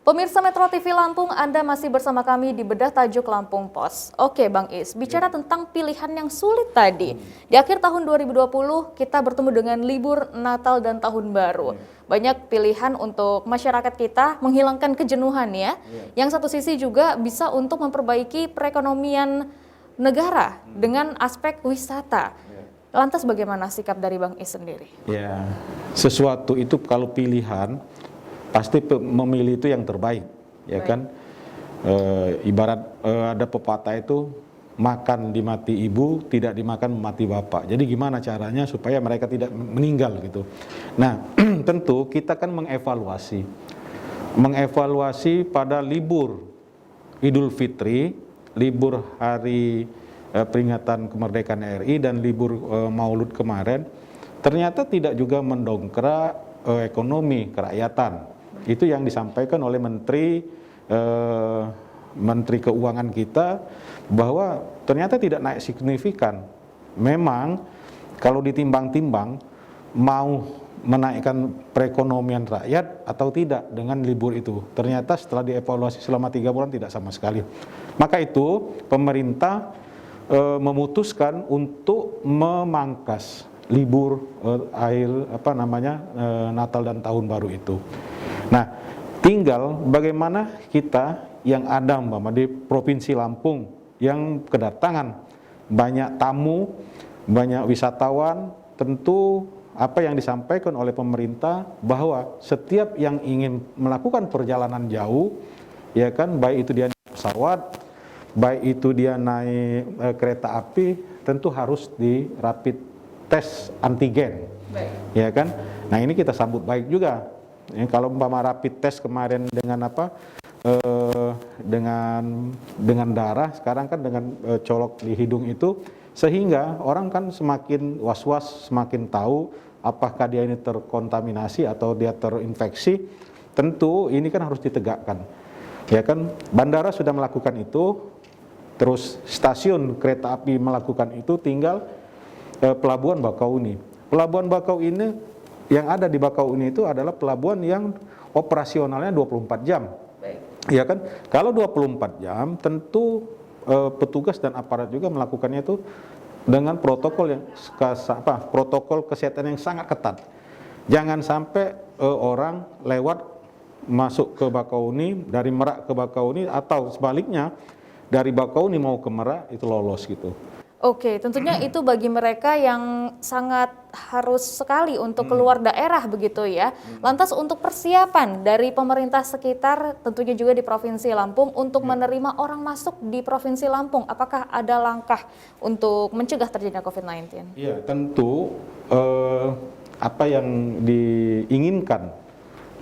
Pemirsa Metro TV Lampung, Anda masih bersama kami di Bedah Tajuk Lampung Pos. Oke Bang Is, bicara tentang pilihan yang sulit tadi. Di akhir tahun 2020, kita bertemu dengan libur Natal dan Tahun Baru. Banyak pilihan untuk masyarakat kita menghilangkan kejenuhan ya. Yang satu sisi juga bisa untuk memperbaiki perekonomian negara dengan aspek wisata. Lantas bagaimana sikap dari Bang Is sendiri? Ya, sesuatu itu kalau pilihan pasti memilih itu yang terbaik, ya kan? Ibarat ada pepatah itu, makan di mati ibu, tidak dimakan mati bapak. Jadi gimana caranya supaya mereka tidak meninggal gitu. Nah, tentu kita kan mengevaluasi pada libur Idul Fitri, libur hari peringatan kemerdekaan RI dan libur Maulud kemarin, ternyata tidak juga mendongkrak ekonomi kerakyatan. Itu yang disampaikan oleh Menteri Keuangan kita, bahwa ternyata tidak naik signifikan. Memang kalau ditimbang-timbang mau menaikkan perekonomian rakyat atau tidak dengan libur itu, ternyata setelah dievaluasi selama 3 bulan tidak sama sekali. Maka itu pemerintah memutuskan untuk memangkas libur Natal dan Tahun Baru itu. Nah, tinggal bagaimana kita yang ada di Provinsi Lampung yang kedatangan banyak tamu, banyak wisatawan, tentu apa yang disampaikan oleh pemerintah bahwa setiap yang ingin melakukan perjalanan jauh, ya kan, baik itu dia naik pesawat, baik itu dia naik kereta api, tentu harus di rapid test antigen, ya kan. Nah, ini kita sambut baik juga. Ya, kalau umpama rapid test kemarin dengan dengan darah, sekarang kan dengan colok di hidung itu, sehingga orang kan semakin was-was, semakin tahu apakah dia ini terkontaminasi atau dia terinfeksi. Tentu ini kan harus ditegakkan, ya kan. Bandara sudah melakukan itu, terus stasiun kereta api melakukan itu, tinggal Pelabuhan Bakauni. Pelabuhan Bakauni yang ada di Bakauni itu adalah pelabuhan yang operasionalnya 24 jam. Ya kan? Kalau 24 jam tentu petugas dan aparat juga melakukannya itu dengan protokol protokol kesehatan yang sangat ketat. Jangan sampai orang lewat masuk ke Bakauni, dari Merak ke Bakauni, atau sebaliknya dari Bakauni mau ke Merak itu lolos gitu. Oke, tentunya itu bagi mereka yang sangat harus sekali untuk keluar daerah begitu ya. Lantas untuk persiapan dari pemerintah sekitar, tentunya juga di Provinsi Lampung untuk menerima orang masuk di Provinsi Lampung, apakah ada langkah untuk mencegah terjadinya COVID-19? Iya, tentu apa yang diinginkan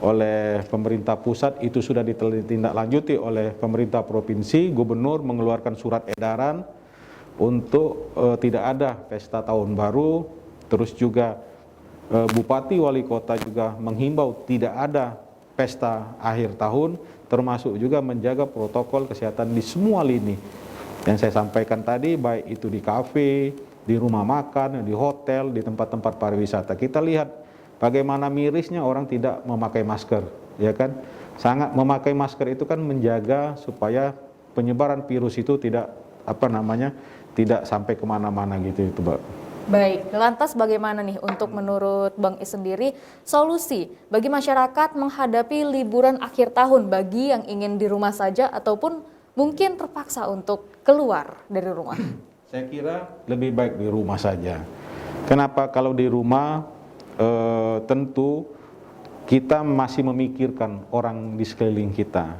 oleh pemerintah pusat itu sudah ditindaklanjuti oleh pemerintah provinsi. Gubernur mengeluarkan surat edaran untuk tidak ada pesta tahun baru, terus juga Bupati Wali Kota juga menghimbau tidak ada pesta akhir tahun, termasuk juga menjaga protokol kesehatan di semua lini yang saya sampaikan tadi, baik itu di kafe, di rumah makan, di hotel, di tempat-tempat pariwisata. Kita lihat bagaimana mirisnya orang tidak memakai masker, ya kan? Sangat memakai masker itu kan menjaga supaya penyebaran virus itu tidak tidak sampai kemana-mana gitu itu, Mbak. Baik, lantas bagaimana nih untuk menurut Bang Is sendiri solusi bagi masyarakat menghadapi liburan akhir tahun bagi yang ingin di rumah saja ataupun mungkin terpaksa untuk keluar dari rumah? Saya kira lebih baik di rumah saja. Kenapa? Kalau di rumah tentu kita masih memikirkan orang di sekeliling kita.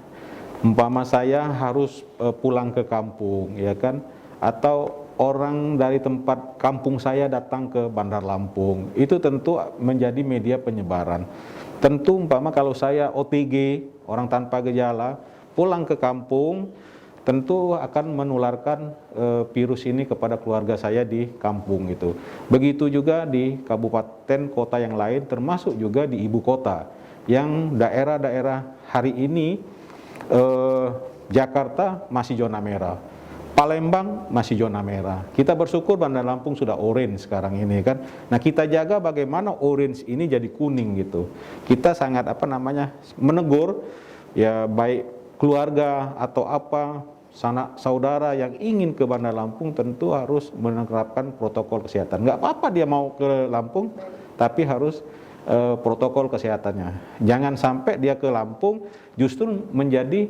Umpama saya harus pulang ke kampung, ya kan? Atau orang dari tempat kampung saya datang ke Bandar Lampung, itu tentu menjadi media penyebaran. Tentu umpama kalau saya OTG, orang tanpa gejala, pulang ke kampung, tentu akan menularkan virus ini kepada keluarga saya di kampung gitu. Begitu juga di kabupaten kota yang lain, termasuk juga di ibu kota, yang daerah-daerah hari ini Jakarta masih zona merah, Palembang masih zona merah. Kita bersyukur Bandar Lampung sudah orange sekarang ini kan. Nah, kita jaga bagaimana orange ini jadi kuning gitu. Kita sangat menegur ya baik keluarga atau apa sanak saudara yang ingin ke Bandar Lampung tentu harus menerapkan protokol kesehatan. Nggak apa-apa dia mau ke Lampung, tapi harus protokol kesehatannya. Jangan sampai dia ke Lampung justru menjadi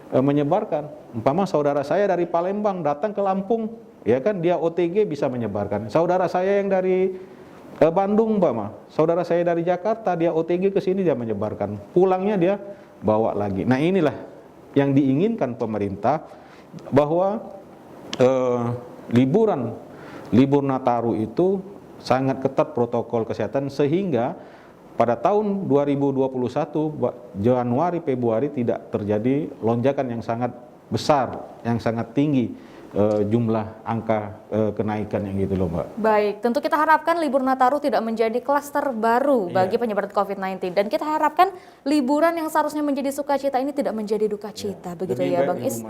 menyebarkan. Umpama saudara saya dari Palembang datang ke Lampung, ya kan dia OTG bisa menyebarkan. Saudara saya yang dari Bandung, umpama saudara saya dari Jakarta dia OTG ke sini dia menyebarkan. Pulangnya dia bawa lagi. Nah inilah yang diinginkan pemerintah, bahwa libur Nataru itu sangat ketat protokol kesehatan sehingga pada tahun 2021 Januari Februari tidak terjadi lonjakan yang sangat besar, yang sangat tinggi jumlah angka kenaikan yang gitu loh Mbak. Baik, tentu kita harapkan libur Nataru tidak menjadi klaster baru bagi penyebaran COVID-19, dan kita harapkan liburan yang seharusnya menjadi sukacita ini tidak menjadi duka cita, begitu ya Bang Is?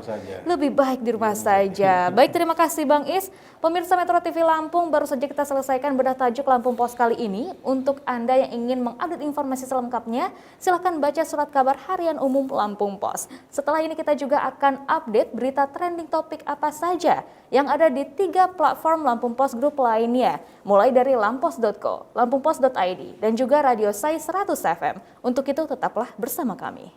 Lebih baik di rumah saja. Baik, terima kasih Bang Is. Pemirsa Metro TV Lampung, baru saja kita selesaikan bedah tajuk Lampung Pos kali ini. Untuk Anda yang ingin mengupdate informasi selengkapnya, silahkan baca surat kabar harian umum Lampung Pos. Setelah ini kita juga akan update berita trending topik apa saja yang ada di 3 platform Lampung Pos Group lainnya, mulai dari lampos.co, lampungpos.id, dan juga Radio Sai 100 FM. Untuk itu tetaplah bersama kami.